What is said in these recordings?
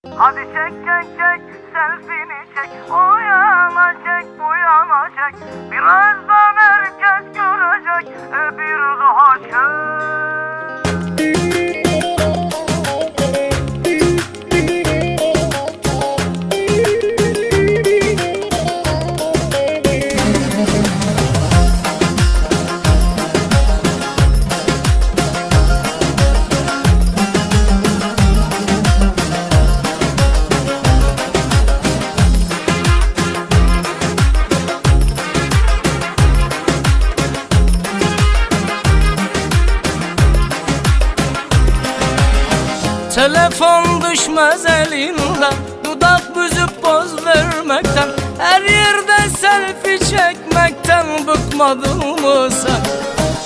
Hadi çek çek çek, selfie'ni çek. O yana çek, bu yana çek. Birazdan herkes görecek, bir daha çek. Telefon düşmez elinden, dudak büzüp poz vermekten, her yerde selfie çekmekten bıkmadın mı sen?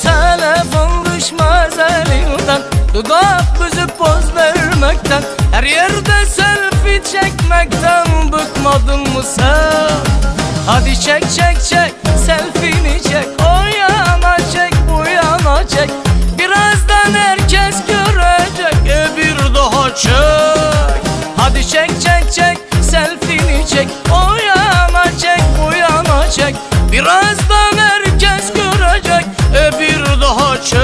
Telefon düşmez elinden, dudak büzüp poz vermekten, her yerde selfie çekmekten bıkmadın mı sen? Hadi çek çek çek, selfie'ni çek. O yana çek, bu yana çek. Birazdan herkes görecek, bir daha çek. Hadi çek çek çek, selfie'ni çek. O yana çek, bu yana çek. Birazdan herkes görecek, bir daha çek.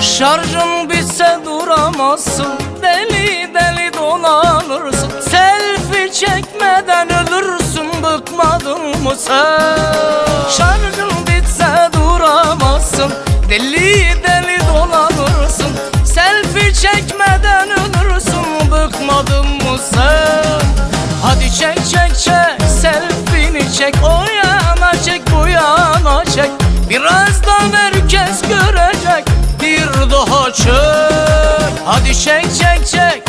Şarjın bitse duramazsın, deli deli dolanırsın. Selfie çekmeden ölürsün, bıkmadın mı sen? Şarjın bitse duramazsın, deli deli dolanırsın. Selfie çekmeden ölürsün, bıkmadın mı sen? Hadi çek çek çek, selfie'ni çek. O yana çek, bu yana çek. Birazdan herkes görecek, bir daha çek. Hadi çek çek çek,